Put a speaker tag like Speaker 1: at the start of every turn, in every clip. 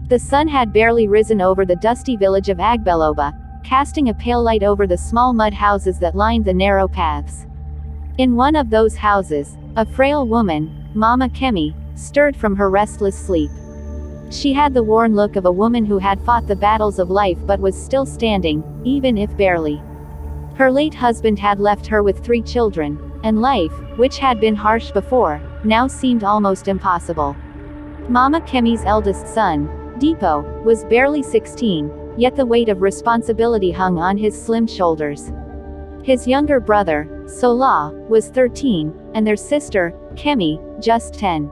Speaker 1: The sun had barely risen over the dusty village of Agbeloba, casting a pale light over the small mud houses that lined the narrow paths. In one of those houses, a frail woman, Mama Kemi, stirred from her restless sleep. She had the worn look of a woman who had fought the battles of life but was still standing, even if barely. Her late husband had left her with 3 children, and life, which had been harsh before, now seemed almost impossible. Mama Kemi's eldest son, Dipo, was barely 16, yet the weight of responsibility hung on his slim shoulders. His younger brother, Sola, was 13, and their sister, Kemi, just 10.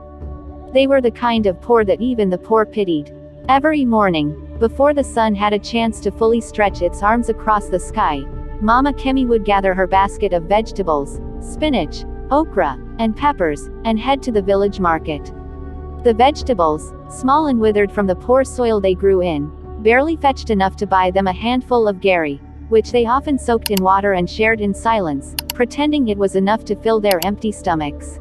Speaker 1: They were the kind of poor that even the poor pitied. Every morning, before the sun had a chance to fully stretch its arms across the sky, Mama Kemi would gather her basket of vegetables, spinach, okra, and peppers, and head to the village market. The vegetables, small and withered from the poor soil they grew in, barely fetched enough to buy them a handful of gari, which they often soaked in water and shared in silence, pretending it was enough to fill their empty stomachs.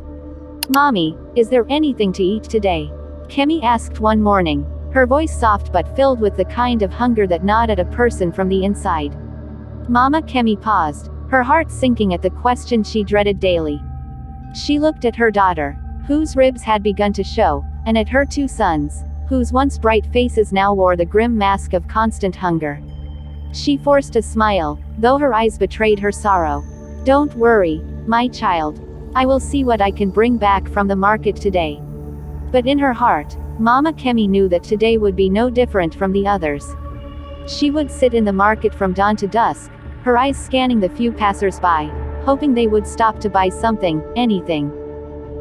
Speaker 1: "Mommy, is there anything to eat today?" Kemi asked one morning, her voice soft but filled with the kind of hunger that gnawed at a person from the inside. Mama Kemi paused, her heart sinking at the question she dreaded daily. She looked at her daughter, whose ribs had begun to show, and at her 2 sons, whose once bright faces now wore the grim mask of constant hunger. She forced a smile, though her eyes betrayed her sorrow. "Don't worry, my child. I will see what I can bring back from the market today." But in her heart, Mama Kemi knew that today would be no different from the others. She would sit in the market from dawn to dusk, her eyes scanning the few passers-by, hoping they would stop to buy something, anything.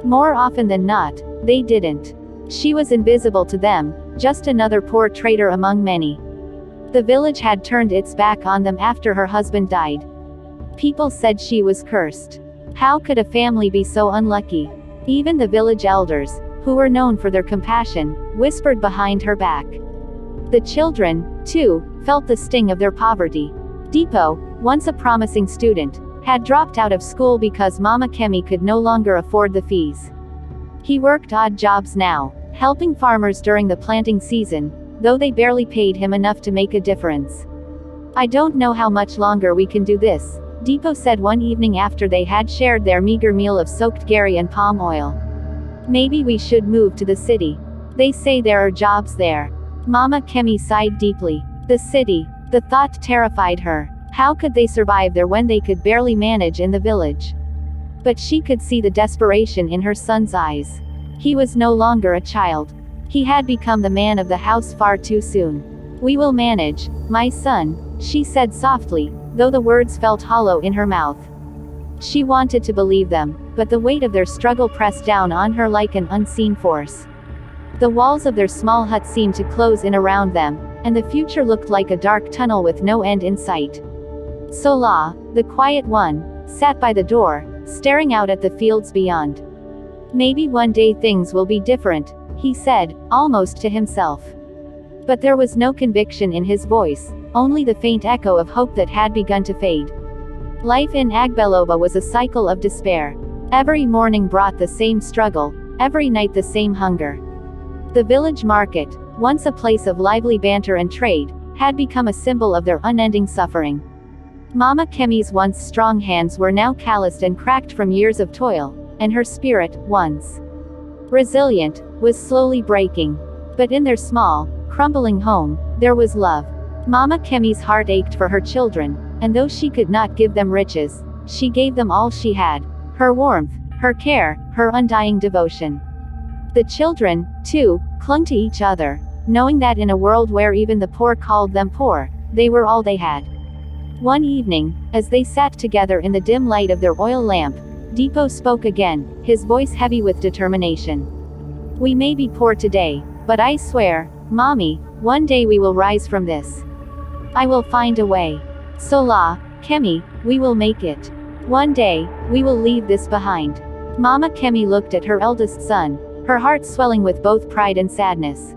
Speaker 1: More often than not, they didn't. She was invisible to them, just another poor trader among many. The village had turned its back on them after her husband died. People said she was cursed. How could a family be so unlucky? Even the village elders, who were known for their compassion, whispered behind her back. The children, too, felt the sting of their poverty. Dipo, once a promising student, had dropped out of school because Mama Kemi could no longer afford the fees. He worked odd jobs now, helping farmers during the planting season, though they barely paid him enough to make a difference. "I don't know how much longer we can do this," Dipo said one evening after they had shared their meager meal of soaked gari and palm oil. "Maybe we should move to the city. They say there are jobs there." Mama Kemi sighed deeply. The city. The thought terrified her. How could they survive there when they could barely manage in the village? But she could see the desperation in her son's eyes. He was no longer a child. He had become the man of the house far too soon. "We will manage, my son," she said softly, though the words felt hollow in her mouth. She wanted to believe them, but the weight of their struggle pressed down on her like an unseen force. The walls of their small hut seemed to close in around them, and the future looked like a dark tunnel with no end in sight. Sola, the quiet one, sat by the door, staring out at the fields beyond. "Maybe one day things will be different," he said, almost to himself. But there was no conviction in his voice, only the faint echo of hope that had begun to fade. Life in Agbeloba was a cycle of despair. Every morning brought the same struggle, every night the same hunger. The village market, once a place of lively banter and trade, had become a symbol of their unending suffering. Mama Kemi's once strong hands were now calloused and cracked from years of toil, and her spirit, once resilient, was slowly breaking. But in their small, crumbling home, there was love. Mama Kemi's heart ached for her children, and though she could not give them riches, she gave them all she had: her warmth, her care, her undying devotion. The children, too, clung to each other, knowing that in a world where even the poor called them poor, they were all they had. One evening, as they sat together in the dim light of their oil lamp, Dipo spoke again, his voice heavy with determination. "We may be poor today, but I swear, Mommy, one day we will rise from this. I will find a way. Sola, Kemi, we will make it. One day, we will leave this behind." Mama Kemi looked at her eldest son, her heart swelling with both pride and sadness.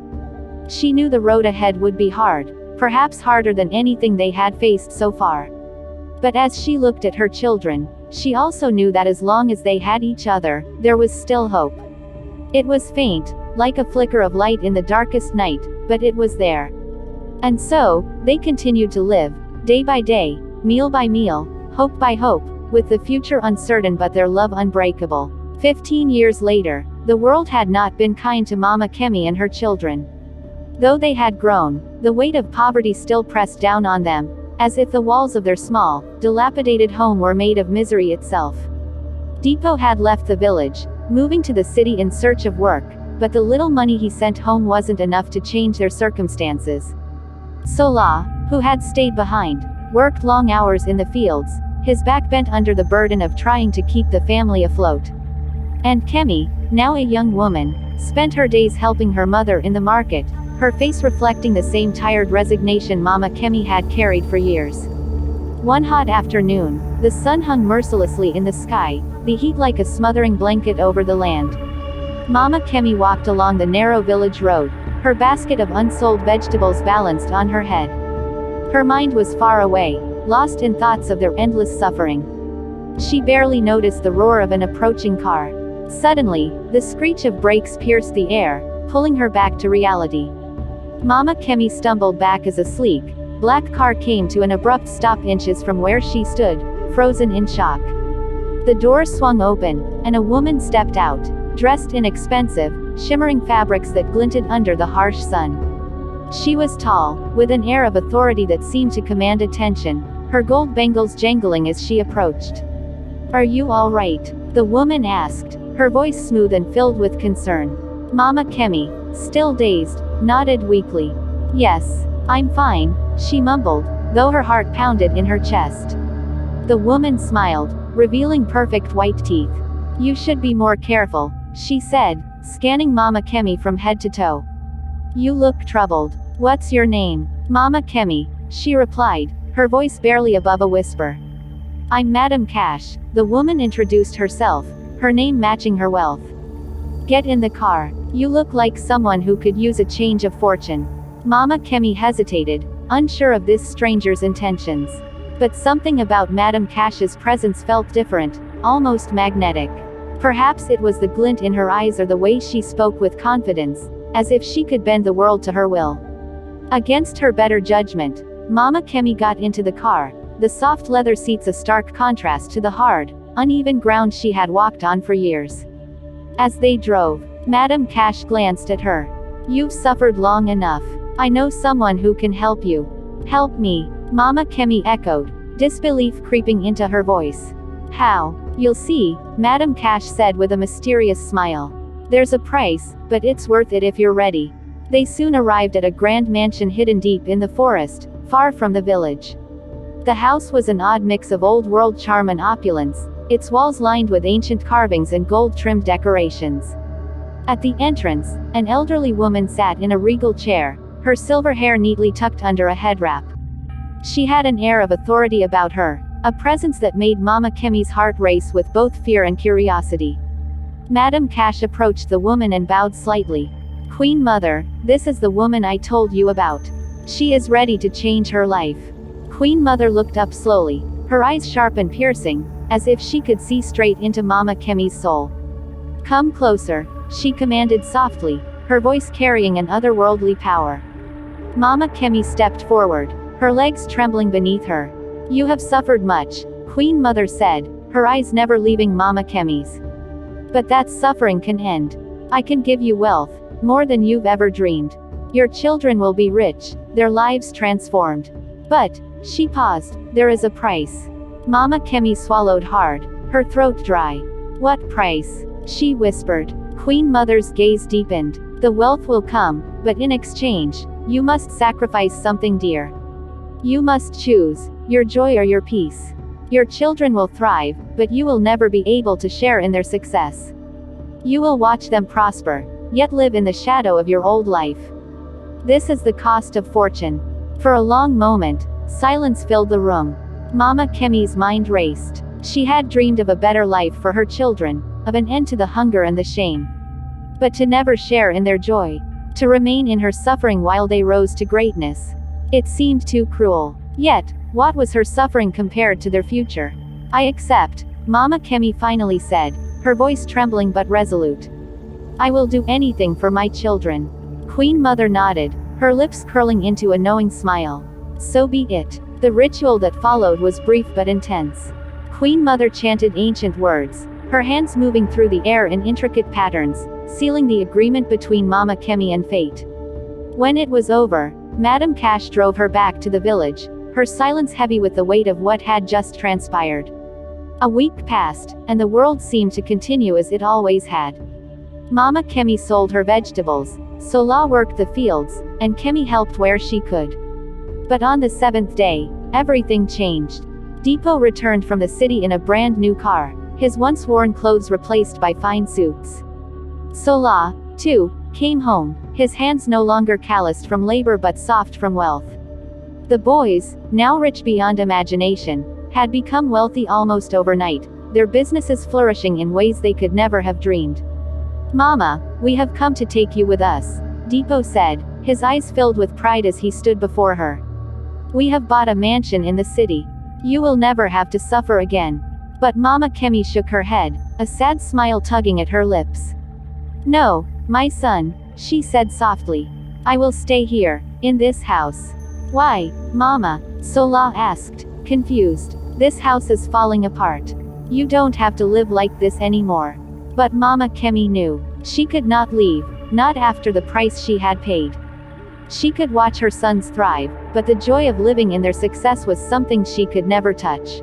Speaker 1: She knew the road ahead would be hard, perhaps harder than anything they had faced so far. But as she looked at her children, she also knew that as long as they had each other, there was still hope. It was faint, like a flicker of light in the darkest night, but it was there. And so, they continued to live, day by day, meal by meal, hope by hope, with the future uncertain but their love unbreakable. 15 years later, the world had not been kind to Mama Kemi and her children. Though they had grown, the weight of poverty still pressed down on them, as if the walls of their small, dilapidated home were made of misery itself. Dipo had left the village, moving to the city in search of work, but the little money he sent home wasn't enough to change their circumstances. Sola, who had stayed behind, worked long hours in the fields, his back bent under the burden of trying to keep the family afloat. And Kemi, now a young woman, spent her days helping her mother in the market, her face reflecting the same tired resignation Mama Kemi had carried for years. One hot afternoon, the sun hung mercilessly in the sky, the heat like a smothering blanket over the land. Mama Kemi walked along the narrow village road, her basket of unsold vegetables balanced on her head. Her mind was far away, lost in thoughts of their endless suffering. She barely noticed the roar of an approaching car. Suddenly, the screech of brakes pierced the air, pulling her back to reality. Mama Kemi stumbled back as a sleek, black car came to an abrupt stop inches from where she stood, frozen in shock. The door swung open, and a woman stepped out, dressed in expensive, shimmering fabrics that glinted under the harsh sun. She was tall, with an air of authority that seemed to command attention, her gold bangles jangling as she approached. "Are you all right?" the woman asked, her voice smooth and filled with concern. Mama Kemi, still dazed, nodded weakly. "Yes, I'm fine," she mumbled, though her heart pounded in her chest. The woman smiled, revealing perfect white teeth. "You should be more careful," she said, scanning Mama Kemi from head to toe. "You look troubled. What's your name?" "Mama Kemi," she replied, her voice barely above a whisper. "I'm Madam Cash," the woman introduced herself, her name matching her wealth. "Get in the car. You look like someone who could use a change of fortune." Mama Kemi hesitated, unsure of this stranger's intentions. But something about Madam Cash's presence felt different, almost magnetic. Perhaps it was the glint in her eyes or the way she spoke with confidence, as if she could bend the world to her will. Against her better judgment, Mama Kemi got into the car, the soft leather seats a stark contrast to the hard, uneven ground she had walked on for years. As they drove, Madam Cash glanced at her. "You've suffered long enough. I know someone who can help you." "Help me?" Mama Kemi echoed, disbelief creeping into her voice. "How?" "You'll see," Madam Cash said with a mysterious smile. "There's a price, but it's worth it if you're ready." They soon arrived at a grand mansion hidden deep in the forest, far from the village. The house was an odd mix of old-world charm and opulence, its walls lined with ancient carvings and gold-trimmed decorations. At the entrance, an elderly woman sat in a regal chair, her silver hair neatly tucked under a head wrap. She had an air of authority about her, a presence that made Mama Kemi's heart race with both fear and curiosity. Madam Cash approached the woman and bowed slightly. "Queen Mother, this is the woman I told you about. She is ready to change her life." Queen Mother looked up slowly, her eyes sharp and piercing, as if she could see straight into Mama Kemi's soul. "Come closer," she commanded softly, her voice carrying an otherworldly power. Mama Kemi stepped forward, her legs trembling beneath her. "You have suffered much," Queen Mother said, her eyes never leaving Mama Kemi's. "But that suffering can end. I can give you wealth, more than you've ever dreamed. Your children will be rich, their lives transformed. But," she paused, "there is a price." Mama Kemi swallowed hard, her throat dry. "What price?" she whispered. Queen Mother's gaze deepened. "The wealth will come, but in exchange, you must sacrifice something dear. You must choose, your joy or your peace. Your children will thrive, but you will never be able to share in their success. You will watch them prosper, yet live in the shadow of your old life. This is the cost of fortune." For a long moment, silence filled the room. Mama Kemi's mind raced. She had dreamed of a better life for her children, of an end to the hunger and the shame. But to never share in their joy, to remain in her suffering while they rose to greatness. It seemed too cruel. Yet, what was her suffering compared to their future? "I accept," Mama Kemi finally said, her voice trembling but resolute. I will do anything for my children. Queen Mother nodded, her lips curling into a knowing smile. So be it. The ritual that followed was brief but intense. Queen Mother chanted ancient words, her hands moving through the air in intricate patterns, sealing the agreement between Mama Kemi and fate. When it was over, Madame Cash drove her back to the village, her silence heavy with the weight of what had just transpired. A week passed, and the world seemed to continue as it always had. Mama Kemi sold her vegetables, Sola worked the fields, and Kemi helped where she could. But on the 7th day, everything changed. Dipo returned from the city in a brand new car, his once worn clothes replaced by fine suits. Sola, too, came home, his hands no longer calloused from labor but soft from wealth. The boys, now rich beyond imagination, had become wealthy almost overnight, their businesses flourishing in ways they could never have dreamed. Mama, we have come to take you with us, Dipo said, his eyes filled with pride as he stood before her. We have bought a mansion in the city. You will never have to suffer again. But Mama Kemi shook her head, a sad smile tugging at her lips. No, my son, she said softly. I will stay here, in this house. Why, Mama? Sola asked, confused. This house is falling apart. You don't have to live like this anymore. But Mama Kemi knew. She could not leave, not after the price she had paid. She could watch her sons thrive, but the joy of living in their success was something she could never touch.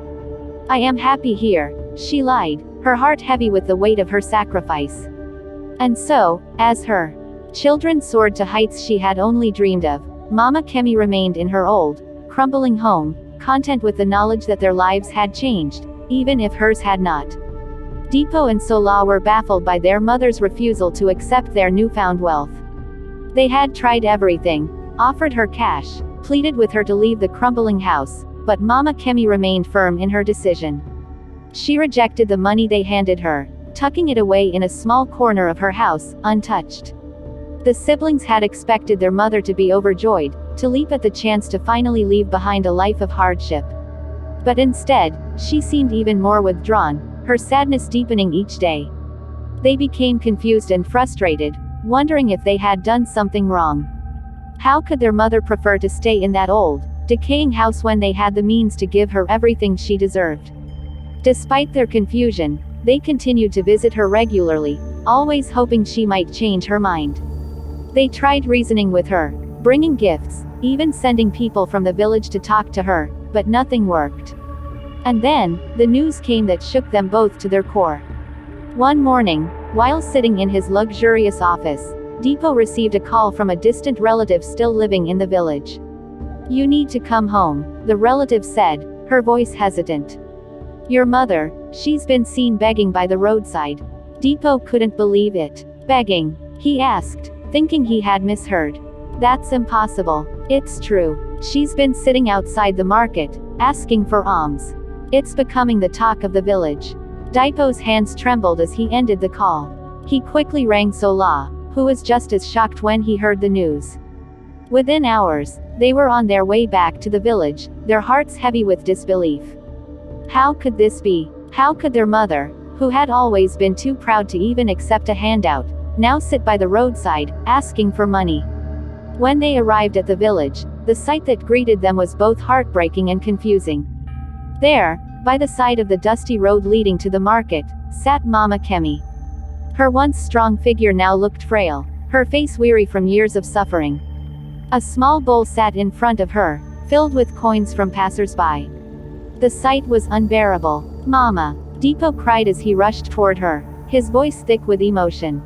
Speaker 1: I am happy here, she lied, her heart heavy with the weight of her sacrifice. And so, as her children soared to heights she had only dreamed of, Mama Kemi remained in her old, crumbling home, content with the knowledge that their lives had changed, even if hers had not. Dipo and Sola were baffled by their mother's refusal to accept their newfound wealth. They had tried everything, offered her cash, pleaded with her to leave the crumbling house, but Mama Kemi remained firm in her decision. She rejected the money they handed her, tucking it away in a small corner of her house, untouched. The siblings had expected their mother to be overjoyed, to leap at the chance to finally leave behind a life of hardship. But instead, she seemed even more withdrawn, her sadness deepening each day. They became confused and frustrated, wondering if they had done something wrong. How could their mother prefer to stay in that old, decaying house when they had the means to give her everything she deserved? Despite their confusion, they continued to visit her regularly, always hoping she might change her mind. They tried reasoning with her, bringing gifts, even sending people from the village to talk to her, but nothing worked. And then, the news came that shook them both to their core. One morning, while sitting in his luxurious office, Dipo received a call from a distant relative still living in the village. You need to come home, the relative said, her voice hesitant. Your mother, she's been seen begging by the roadside. Dipo couldn't believe it. Begging? He asked, thinking he had misheard. That's impossible. It's true. She's been sitting outside the market, asking for alms. It's becoming the talk of the village. Dipo's hands trembled as he ended the call. He quickly rang Sola, who was just as shocked when he heard the news. Within hours, they were on their way back to the village, their hearts heavy with disbelief. How could this be? How could their mother, who had always been too proud to even accept a handout, now sit by the roadside, asking for money? When they arrived at the village, the sight that greeted them was both heartbreaking and confusing. There, by the side of the dusty road leading to the market, sat Mama Kemi. Her once strong figure now looked frail, her face weary from years of suffering. A small bowl sat in front of her, filled with coins from passers-by. The sight was unbearable. Mama! Dipo cried as he rushed toward her, his voice thick with emotion.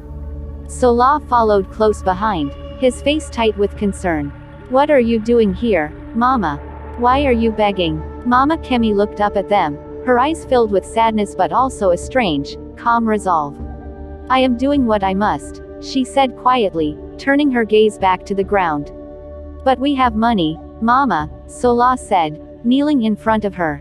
Speaker 1: Sola followed close behind, his face tight with concern. What are you doing here, Mama? Why are you begging? Mama Kemi looked up at them, her eyes filled with sadness but also a strange, calm resolve. I am doing what I must, she said quietly, turning her gaze back to the ground. But we have money, Mama, Sola said, kneeling in front of her.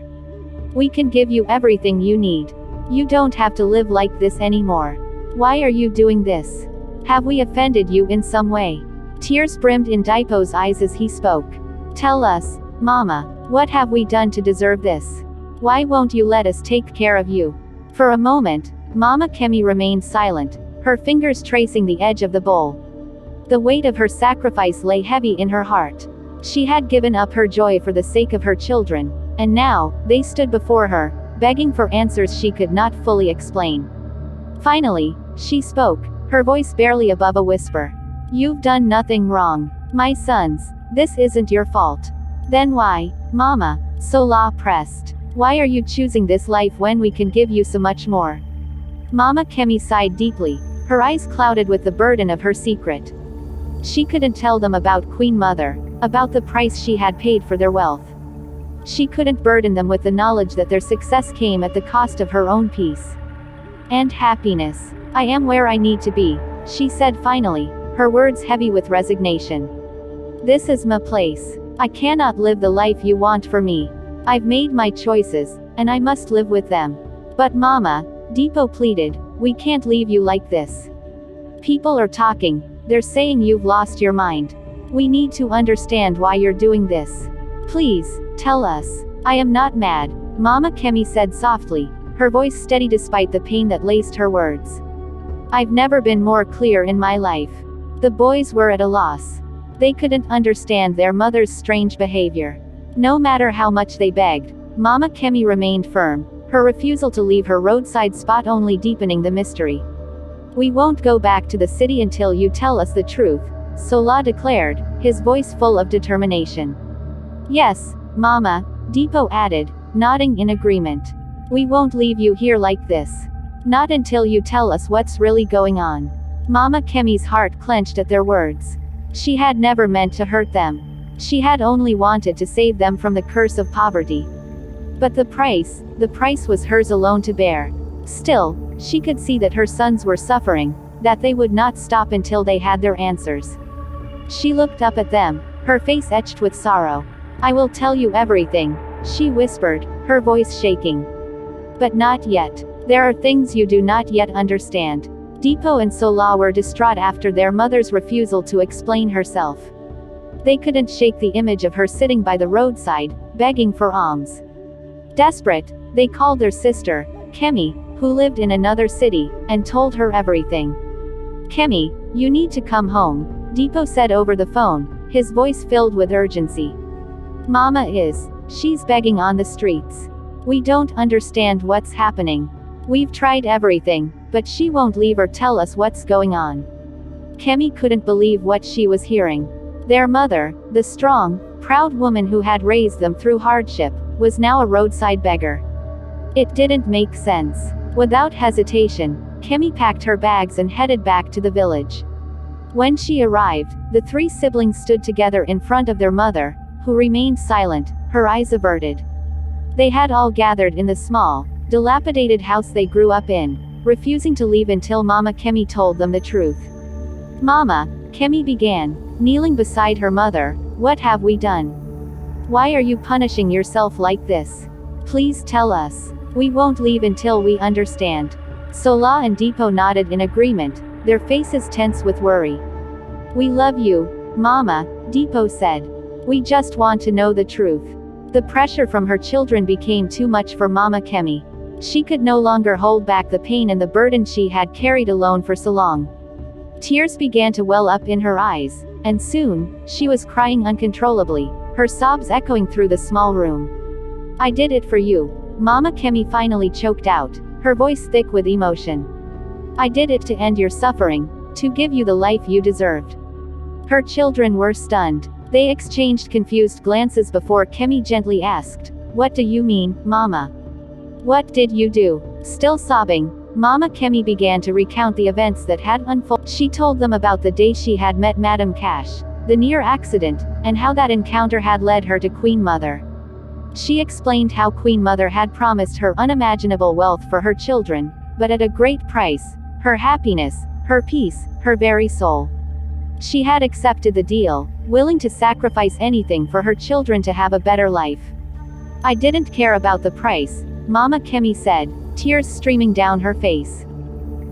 Speaker 1: We can give you everything you need. You don't have to live like this anymore. Why are you doing this? Have we offended you in some way? Tears brimmed in Dipo's eyes as he spoke. Tell us, Mama, what have we done to deserve this? Why won't you let us take care of you? For a moment, Mama Kemi remained silent, her fingers tracing the edge of the bowl. The weight of her sacrifice lay heavy in her heart. She had given up her joy for the sake of her children, and now, they stood before her, begging for answers she could not fully explain. Finally, she spoke, her voice barely above a whisper. "You've done nothing wrong. My sons, this isn't your fault." "Then why, Mama?" Sola pressed. "Why are you choosing this life when we can give you so much more?" Mama Kemi sighed deeply, her eyes clouded with the burden of her secret. She couldn't tell them about Queen Mother, about the price she had paid for their wealth. She couldn't burden them with the knowledge that their success came at the cost of her own peace and happiness. "I am where I need to be," she said finally, her words heavy with resignation. "This is my place. I cannot live the life you want for me. I've made my choices, and I must live with them." "But Mama," Dipo pleaded, "we can't leave you like this. People are talking, they're saying you've lost your mind. We need to understand why you're doing this. Please, tell us." "I am not mad," Mama Kemi said softly, her voice steady despite the pain that laced her words. "I've never been more clear in my life." The boys were at a loss. They couldn't understand their mother's strange behavior. No matter how much they begged, Mama Kemi remained firm, her refusal to leave her roadside spot only deepening the mystery. "We won't go back to the city until you tell us the truth," Sola declared, his voice full of determination. "Yes, Mama," Dipo added, nodding in agreement. "We won't leave you here like this. Not until you tell us what's really going on." Mama Kemi's heart clenched at their words. She had never meant to hurt them. She had only wanted to save them from the curse of poverty. But the price was hers alone to bear. Still, she could see that her sons were suffering, that they would not stop until they had their answers. She looked up at them, her face etched with sorrow. "I will tell you everything," she whispered, her voice shaking. "But not yet. There are things you do not yet understand." Dipo and Sola were distraught after their mother's refusal to explain herself. They couldn't shake the image of her sitting by the roadside, begging for alms. Desperate, they called their sister, Kemi, who lived in another city, and told her everything. "Kemi, you need to come home," Dipo said over the phone, his voice filled with urgency. She's begging on the streets. We don't understand what's happening. We've tried everything, but she won't leave or tell us what's going on." Kemi couldn't believe what she was hearing. Their mother, the strong, proud woman who had raised them through hardship, was now a roadside beggar. It didn't make sense. Without hesitation, Kemi packed her bags and headed back to the village. When she arrived, the three siblings stood together in front of their mother, who remained silent, her eyes averted. They had all gathered in the small, dilapidated house they grew up in, refusing to leave until Mama Kemi told them the truth. "Mama," Kemi began, kneeling beside her mother, "what have we done? Why are you punishing yourself like this? Please tell us. We won't leave until we understand." Sola and Dipo nodded in agreement, their faces tense with worry. "We love you, Mama," Dipo said. "We just want to know the truth." The pressure from her children became too much for Mama Kemi. She could no longer hold back the pain and the burden she had carried alone for so long. Tears began to well up in her eyes, and soon, she was crying uncontrollably, her sobs echoing through the small room. "I did it for you," Mama Kemi finally choked out, her voice thick with emotion. "I did it to end your suffering, to give you the life you deserved." Her children were stunned. They exchanged confused glances before Kemi gently asked, "What do you mean, Mama? What did you do?" Still sobbing, Mama Kemi began to recount the events that had unfolded. She told them about the day she had met Madame Cash, the near accident, and how that encounter had led her to Queen Mother. She explained how Queen Mother had promised her unimaginable wealth for her children, but at a great price, her happiness, her peace, her very soul. She had accepted the deal, willing to sacrifice anything for her children to have a better life. "I didn't care about the price," Mama Kemi said, tears streaming down her face.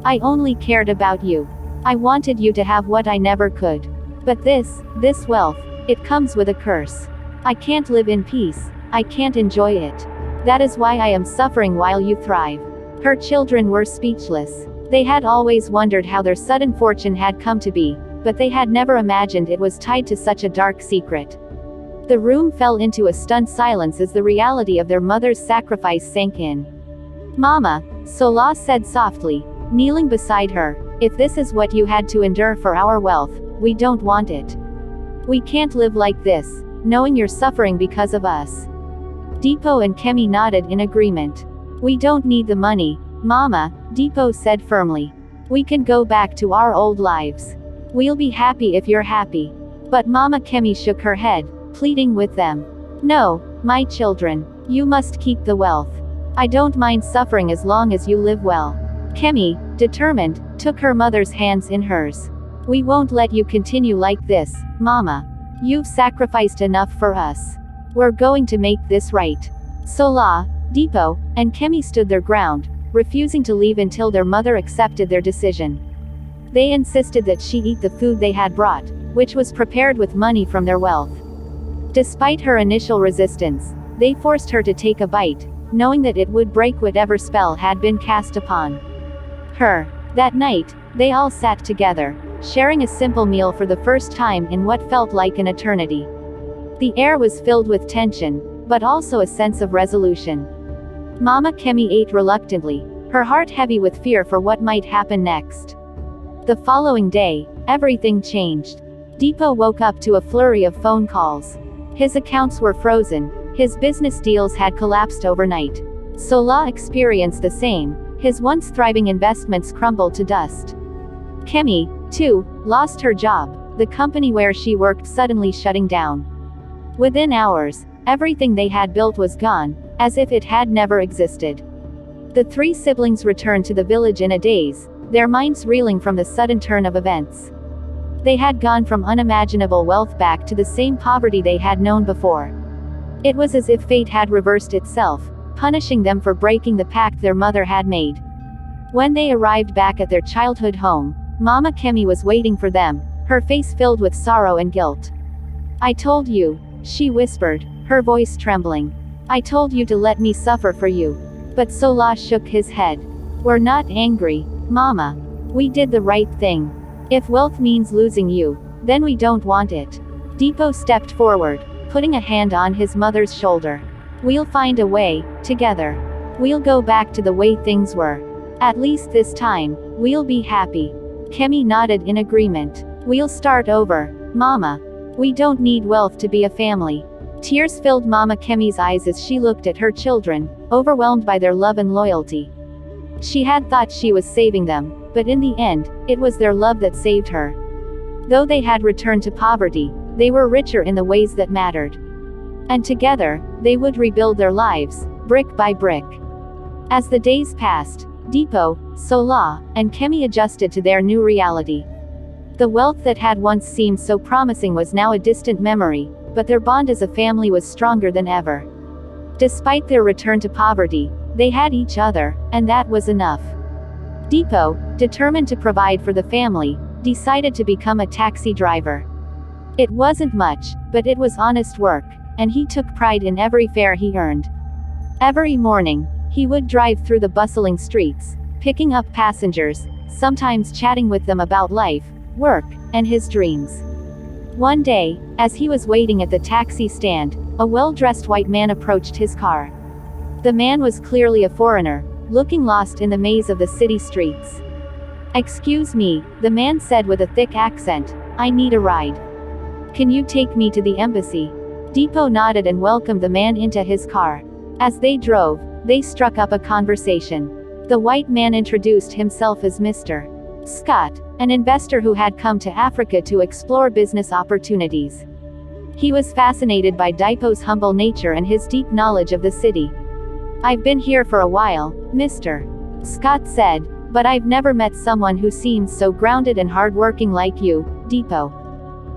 Speaker 1: "I only cared about you. I wanted you to have what I never could. But this wealth, it comes with a curse. I can't live in peace. I can't enjoy it. That is why I am suffering while you thrive." Her children were speechless. They had always wondered how their sudden fortune had come to be, but they had never imagined it was tied to such a dark secret. The room fell into a stunned silence as the reality of their mother's sacrifice sank in. "Mama," Sola said softly, kneeling beside her, "if this is what you had to endure for our wealth, we don't want it. We can't live like this, knowing you're suffering because of us." Dipo and Kemi nodded in agreement. "We don't need the money, Mama," Dipo said firmly. "We can go back to our old lives. We'll be happy if you're happy." But Mama Kemi shook her head, pleading with them. "No, my children. You must keep the wealth. I don't mind suffering as long as you live well." Kemi, determined, took her mother's hands in hers. "We won't let you continue like this, Mama. You've sacrificed enough for us. We're going to make this right." Sola, Dipo, and Kemi stood their ground, refusing to leave until their mother accepted their decision. They insisted that she eat the food they had brought, which was prepared with money from their wealth. Despite her initial resistance, they forced her to take a bite, knowing that it would break whatever spell had been cast upon her. That night, they all sat together, sharing a simple meal for the first time in what felt like an eternity. The air was filled with tension, but also a sense of resolution. Mama Kemi ate reluctantly, her heart heavy with fear for what might happen next. The following day, everything changed. Dipo woke up to a flurry of phone calls. His accounts were frozen, his business deals had collapsed overnight. Sola experienced the same, his once thriving investments crumbled to dust. Kemi, too, lost her job, the company where she worked suddenly shutting down. Within hours, everything they had built was gone, as if it had never existed. The three siblings returned to the village in a daze, their minds reeling from the sudden turn of events. They had gone from unimaginable wealth back to the same poverty they had known before. It was as if fate had reversed itself, punishing them for breaking the pact their mother had made. When they arrived back at their childhood home, Mama Kemi was waiting for them, her face filled with sorrow and guilt. "I told you," she whispered, her voice trembling. "I told you to let me suffer for you." But Sola shook his head. "We're not angry, Mama. We did the right thing. If wealth means losing you, then we don't want it." Dipo stepped forward, putting a hand on his mother's shoulder. "We'll find a way, together. We'll go back to the way things were. At least this time, we'll be happy." Kemi nodded in agreement. "We'll start over, Mama. We don't need wealth to be a family." Tears filled Mama Kemi's eyes as she looked at her children, overwhelmed by their love and loyalty. She had thought she was saving them, but in the end, it was their love that saved her. Though they had returned to poverty, they were richer in the ways that mattered. And together, they would rebuild their lives, brick by brick. As the days passed, Dipo, Sola, and Kemi adjusted to their new reality. The wealth that had once seemed so promising was now a distant memory, but their bond as a family was stronger than ever. Despite their return to poverty, they had each other, and that was enough. Dipo, determined to provide for the family, decided to become a taxi driver. It wasn't much, but it was honest work, and he took pride in every fare he earned. Every morning, he would drive through the bustling streets, picking up passengers, sometimes chatting with them about life, work, and his dreams. One day, as he was waiting at the taxi stand, a well-dressed white man approached his car. The man was clearly a foreigner, looking lost in the maze of the city streets. "Excuse me," the man said with a thick accent, "I need a ride. Can you take me to the embassy?" Dipo nodded and welcomed the man into his car. As they drove, they struck up a conversation. The white man introduced himself as Mr. Scott, an investor who had come to Africa to explore business opportunities. He was fascinated by Dipo's humble nature and his deep knowledge of the city. "I've been here for a while, Mr. Scott said, but I've never met someone who seems so grounded and hardworking like you, Dipo."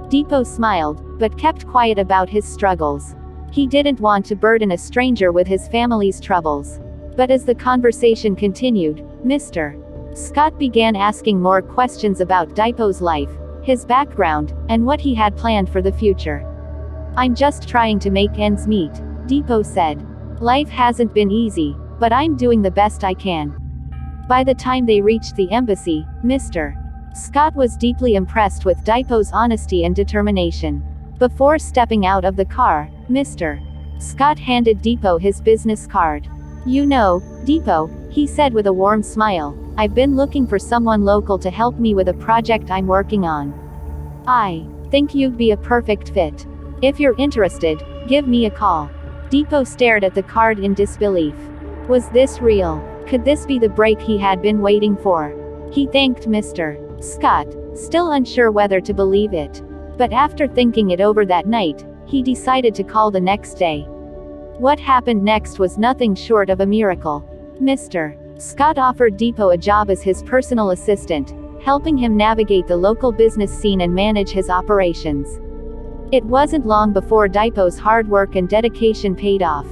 Speaker 1: Dipo smiled, but kept quiet about his struggles. He didn't want to burden a stranger with his family's troubles. But as the conversation continued, Mr. Scott began asking more questions about Dipo's life, his background, and what he had planned for the future. "I'm just trying to make ends meet," Dipo said. "Life hasn't been easy, but I'm doing the best I can." By the time they reached the embassy, Mr. Scott was deeply impressed with Dipo's honesty and determination. Before stepping out of the car, Mr. Scott handed Dipo his business card. "You know, Dipo," he said with a warm smile, "I've been looking for someone local to help me with a project I'm working on. I think you'd be a perfect fit. If you're interested, give me a call." Dipo stared at the card in disbelief. Was this real? Could this be the break he had been waiting for? He thanked Mr. Scott, still unsure whether to believe it. But after thinking it over that night, he decided to call the next day. What happened next was nothing short of a miracle. Mr. Scott offered Dipo a job as his personal assistant, helping him navigate the local business scene and manage his operations. It wasn't long before Dipo's hard work and dedication paid off.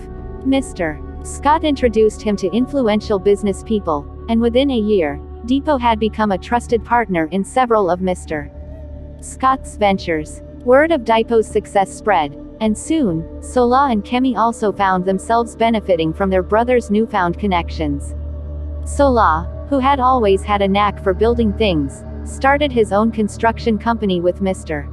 Speaker 1: Mr. Scott introduced him to influential business people, and within a year, Dipo had become a trusted partner in several of Mr. Scott's ventures. Word of Dipo's success spread, and soon, Sola and Kemi also found themselves benefiting from their brother's newfound connections. Sola, who had always had a knack for building things, started his own construction company with Mr.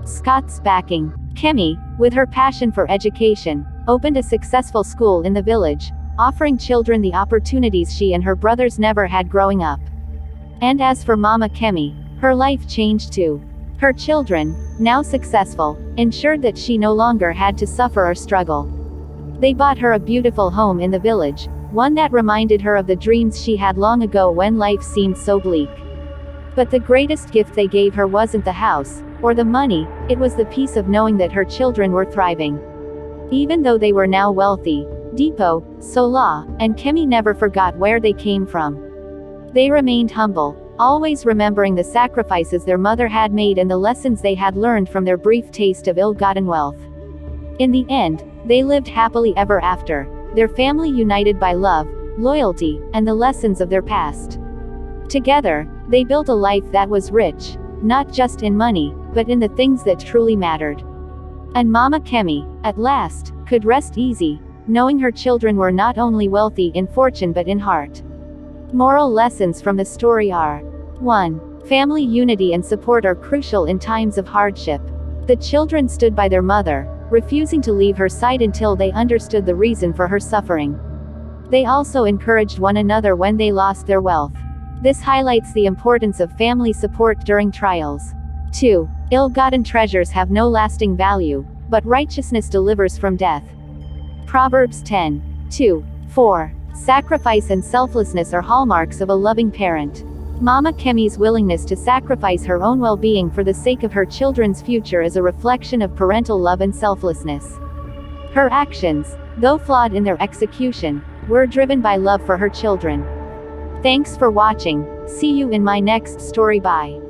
Speaker 1: Scott's backing. Kemi, with her passion for education, opened a successful school in the village, offering children the opportunities she and her brothers never had growing up. And as for Mama Kemi, her life changed too. Her children, now successful, ensured that she no longer had to suffer or struggle. They bought her a beautiful home in the village, one that reminded her of the dreams she had long ago when life seemed so bleak. But the greatest gift they gave her wasn't the house, or the money, it was the peace of knowing that her children were thriving. Even though they were now wealthy, Dipo, Sola, and Kemi never forgot where they came from. They remained humble, always remembering the sacrifices their mother had made and the lessons they had learned from their brief taste of ill-gotten wealth. In the end, they lived happily ever after, their family united by love, loyalty, and the lessons of their past. Together, they built a life that was rich, not just in money, but in the things that truly mattered. And Mama Kemi, at last, could rest easy, knowing her children were not only wealthy in fortune but in heart. Moral lessons from the story are: 1. Family unity and support are crucial in times of hardship. The children stood by their mother, refusing to leave her side until they understood the reason for her suffering. They also encouraged one another when they lost their wealth. This highlights the importance of family support during trials. 2. Ill-gotten treasures have no lasting value, but righteousness delivers from death. Proverbs 10:2, 4. Sacrifice and selflessness are hallmarks of a loving parent. Mama Kemi's willingness to sacrifice her own well-being for the sake of her children's future is a reflection of parental love and selflessness. Her actions, though flawed in their execution, were driven by love for her children. Thanks for watching. See you in my next story. Bye.